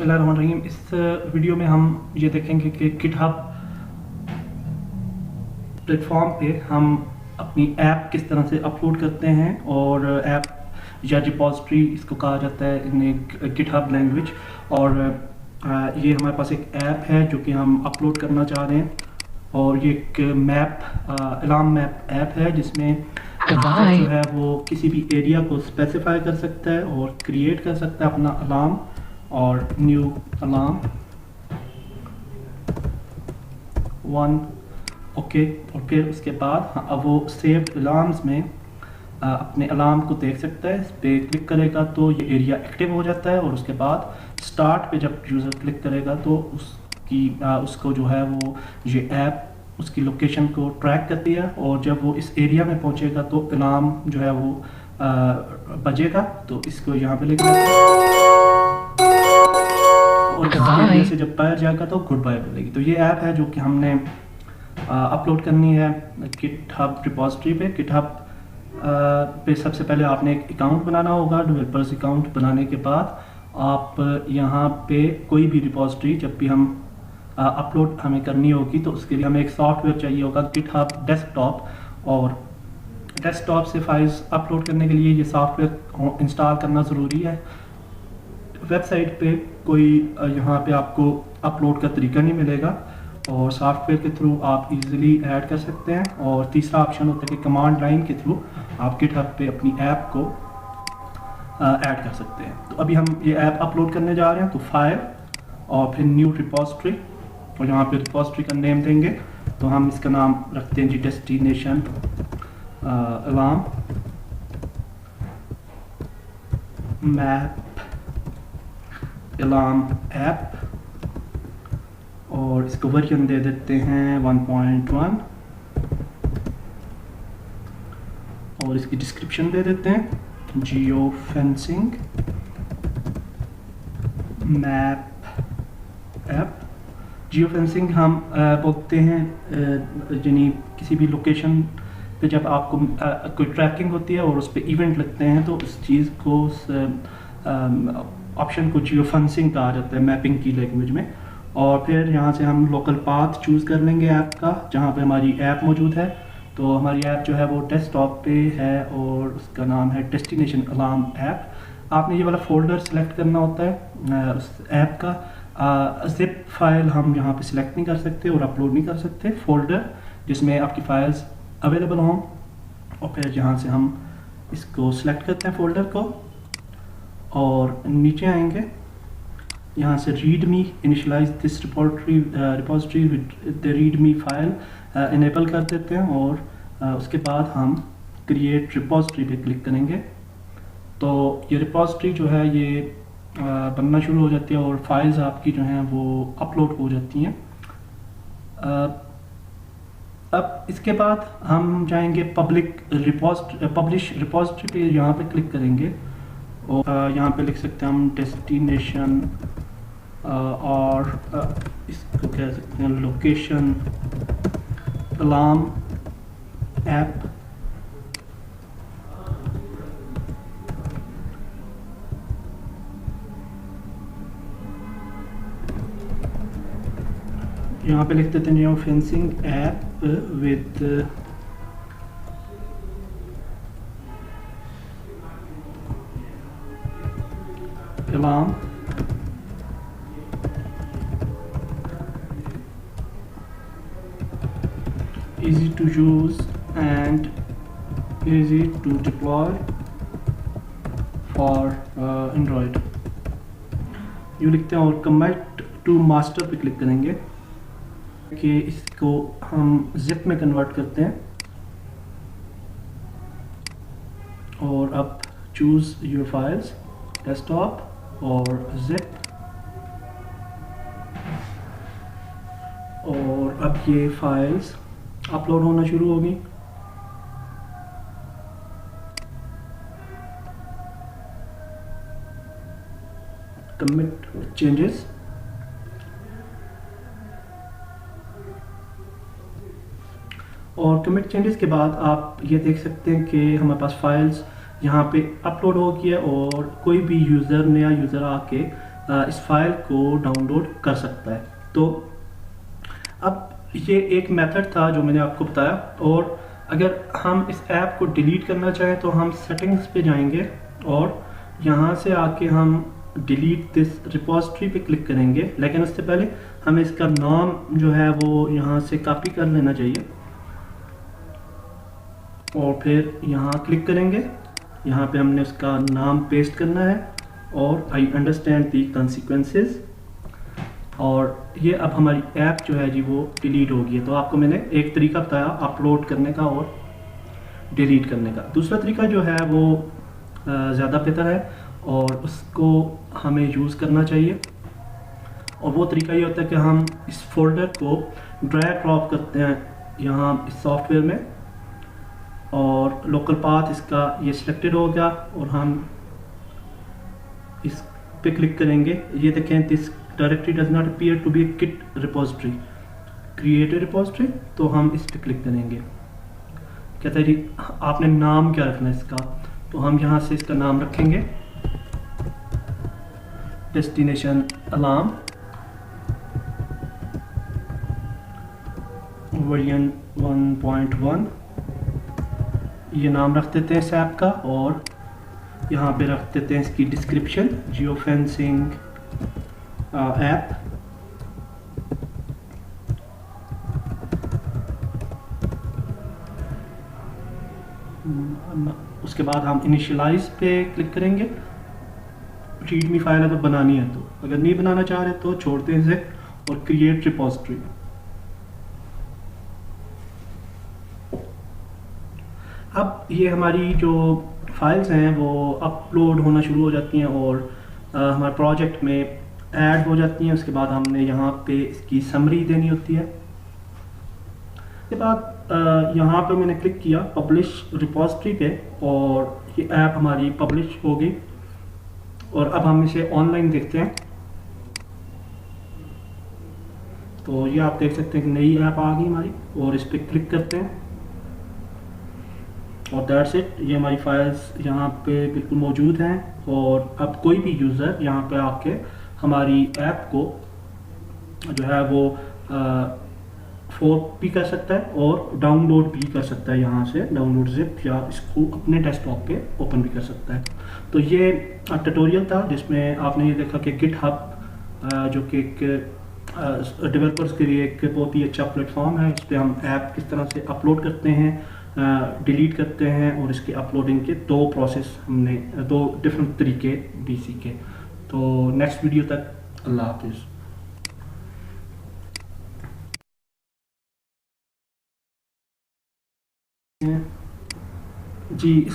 बिस्मिल्लाहिर्रहमानिर्रहीम। इस वीडियो में हम ये देखेंगे कि गिटहब प्लेटफॉर्म पे हम अपनी ऐप किस तरह से अपलोड करते हैं और ऐप या रिपॉजिटरी इसको कहा जाता है इन गिटहब लैंग्वेज। और ये हमारे पास एक ऐप है जो कि हम अपलोड करना चाह रहे हैं और ये एक अलार्म मैप ऐप है जिसमें जो है वो किसी भी एरिया को स्पेसिफाई कर सकता है और क्रिएट कर सकता है अपना अलार्म और न्यू अलार्म 1 ओके। और फिर उसके बाद अब वो सेव्ड अलार्म्स में अपने अलार्म को देख सकता है। इस पर क्लिक करेगा तो ये एरिया एक्टिव हो जाता है और उसके बाद स्टार्ट पे जब यूज़र क्लिक करेगा तो उसको जो है वो ये ऐप उसकी लोकेशन को ट्रैक करती है और जब वो इस एरिया में पहुंचेगा तो अलार्म जो है वो बजेगा। तो इसको यहाँ पे लिख देते हैं और इस एरिया से जब बाहर जाएगा तो गुड बाय बोलेगी। तो ये ऐप है जो कि हमने अपलोड करनी है गिटहब रिपॉजिटरी पे। गिटहब पे सबसे पहले आपने एक अकाउंट बनाना होगा। डेवलपर्स अकाउंट बनाने के बाद आप यहाँ पे कोई भी रिपॉजिटरी जब भी हम अपलोड हमें करनी होगी तो उसके लिए हमें एक सॉफ्टवेयर चाहिए होगा गिटहब डेस्कटॉप। और डेस्कटॉप से फाइल्स अपलोड करने के लिए ये सॉफ्टवेयर इंस्टॉल करना ज़रूरी है। वेबसाइट पे कोई यहाँ पे आपको अपलोड का तरीका नहीं मिलेगा और सॉफ्टवेयर के थ्रू आप इजीली ऐड कर सकते हैं। और तीसरा ऑप्शन होता है कि कमांड लाइन के थ्रू आप गिटहब पे अपनी ऐप को ऐड कर सकते हैं। तो अभी हम ये ऐप अपलोड करने जा रहे हैं। तो फाइल और फिर न्यू रिपॉजिटरी और यहाँ पे रिपॉजिटरी का नेम देंगे। तो हम इसका नाम रखते हैं जी destination alarm map alarm app और इसको वर्जन दे देते हैं 1.1 और इसकी डिस्क्रिप्शन दे देते हैं geo fencing map app. Geo fencing हम बोलते हैं यानी किसी भी लोकेशन पे जब आपको कोई ट्रैकिंग होती है और उस पर इवेंट लगते हैं तो उस चीज़ को ऑप्शन को जियो फेंसिंग कहा जाता है मैपिंग की लैंग्वेज में। और फिर यहाँ से हम लोकल पाथ चूज़ कर लेंगे ऐप का जहाँ पे हमारी ऐप मौजूद है। तो हमारी ऐप जो है वो डेस्कटॉप पे है और उसका नाम है डेस्टिनेशन अलार्म ऐप। आपने ये वाला फोल्डर सेलेक्ट करना होता है उस ऐप का। जिप फाइल हम यहाँ पे सिलेक्ट नहीं कर सकते और अपलोड नहीं कर सकते। फोल्डर जिसमें आपकी फाइल्स अवेलेबल हों और फिर यहाँ से हम इसको सिलेक्ट करते हैं फोल्डर को और नीचे आएंगे यहाँ से read me initialise this repository with the read me file enable कर देते हैं और उसके बाद हम क्रिएट रिपॉजिटरी पे क्लिक करेंगे। तो ये रिपॉजिटरी जो है ये बनना शुरू हो जाती है और फाइल्स आपकी जो हैं वो अपलोड हो जाती हैं। अब इसके बाद हम जाएंगे पब्लिश रिपॉजिटरी पे, यहाँ पे क्लिक करेंगे और यहाँ पे लिख सकते हैं हम डेस्टिनेशन और इसको कह सकते हैं लोकेशन अलार्म ऐप। यहाँ पे लिख देते हैं fencing app with alarm easy to use and easy to deploy for Android ये लिखते हैं और कमिट टू मास्टर पे क्लिक करेंगे कि इसको हम जिप में कन्वर्ट करते हैं। और अब चूज योर फाइल्स डेस्कटॉप और जिप और अब ये फाइल्स अपलोड होना शुरू होगी। कमिट चेंजेस और कमिट चेंजेस के बाद आप ये देख सकते हैं कि हमारे पास फाइल्स यहाँ पे अपलोड हो गया और कोई भी यूज़र नया यूज़र आके इस फाइल को डाउनलोड कर सकता है। तो अब ये एक मेथड था जो मैंने आपको बताया। और अगर हम इस ऐप को डिलीट करना चाहें तो हम सेटिंग्स पे जाएंगे और यहाँ से आके हम डिलीट दिस रिपोजिटरी पे क्लिक करेंगे। लेकिन उससे पहले हमें इसका नाम जो है वो यहाँ से कॉपी कर लेना चाहिए और फिर यहाँ क्लिक करेंगे। यहाँ पे हमने उसका नाम पेस्ट करना है और आई अंडरस्टैंड दी कॉन्सिक्वेंसेस। और ये अब हमारी ऐप जो है जी वो डिलीट हो गई है। तो आपको मैंने एक तरीका बताया अपलोड करने का और डिलीट करने का। दूसरा तरीका जो है वो ज़्यादा बेहतर है और उसको हमें यूज़ करना चाहिए। और वो तरीका ये होता है कि हम इस फोल्डर को ड्रैग ड्रॉप करते हैं यहाँ इस सॉफ्टवेयर में और लोकल पाथ इसका ये सिलेक्टेड हो गया और हम इस पे क्लिक करेंगे। ये देखें this directory does not appear to be git repository, create repository. तो हम इस पे क्लिक करेंगे। कहते हैं जी आपने नाम क्या रखना है इसका, तो हम यहाँ से इसका नाम रखेंगे डेस्टिनेशन अलार्म वर्जन 1.1 ये नाम रख देते हैं इस ऐप का। और यहाँ पे रख देते हैं इसकी डिस्क्रिप्शन जियो फेंसिंग ऐप। उसके बाद हम इनिशियलाइज पे क्लिक करेंगे। रीडमी फाइल अगर बनानी है तो, अगर नहीं बनाना चाह रहे तो छोड़ते हैं इसे और क्रिएट रिपोजिटरी। अब ये हमारी जो फाइल्स हैं वो अपलोड होना शुरू हो जाती हैं और हमारे प्रोजेक्ट में ऐड हो जाती हैं। उसके बाद हमने यहाँ पे इसकी समरी देनी होती है। उसके बाद यहाँ पे मैंने क्लिक किया पब्लिश रिपोजिटरी पे और ये ऐप हमारी पब्लिश हो गई। और अब हम इसे ऑनलाइन देखते हैं। तो ये आप देख सकते हैं कि नई ऐप आ गई हमारी और इस पर क्लिक करते हैं और दैट्स इट। ये हमारी फाइल्स यहाँ पे बिल्कुल मौजूद हैं। और अब कोई भी यूज़र यहाँ पे आके हमारी ऐप को जो है वो फोर्क भी कर सकता है और डाउनलोड भी कर सकता है यहाँ से डाउनलोड जिप, या इसको अपने डेस्कटॉप पे ओपन भी कर सकता है। तो ये ट्यूटोरियल था जिसमें आपने ये देखा कि गिटहब जो कि एक डेवलपर्स के लिए एक बहुत ही अच्छा प्लेटफॉर्म है। इस पर हम ऐप किस तरह से अपलोड करते हैं, डिलीट करते हैं और इसके अपलोडिंग के दो प्रोसेस हमने दो डिफरेंट तरीके भी सीखे। तो नेक्स्ट वीडियो तक अल्लाह हाफिज़ जी।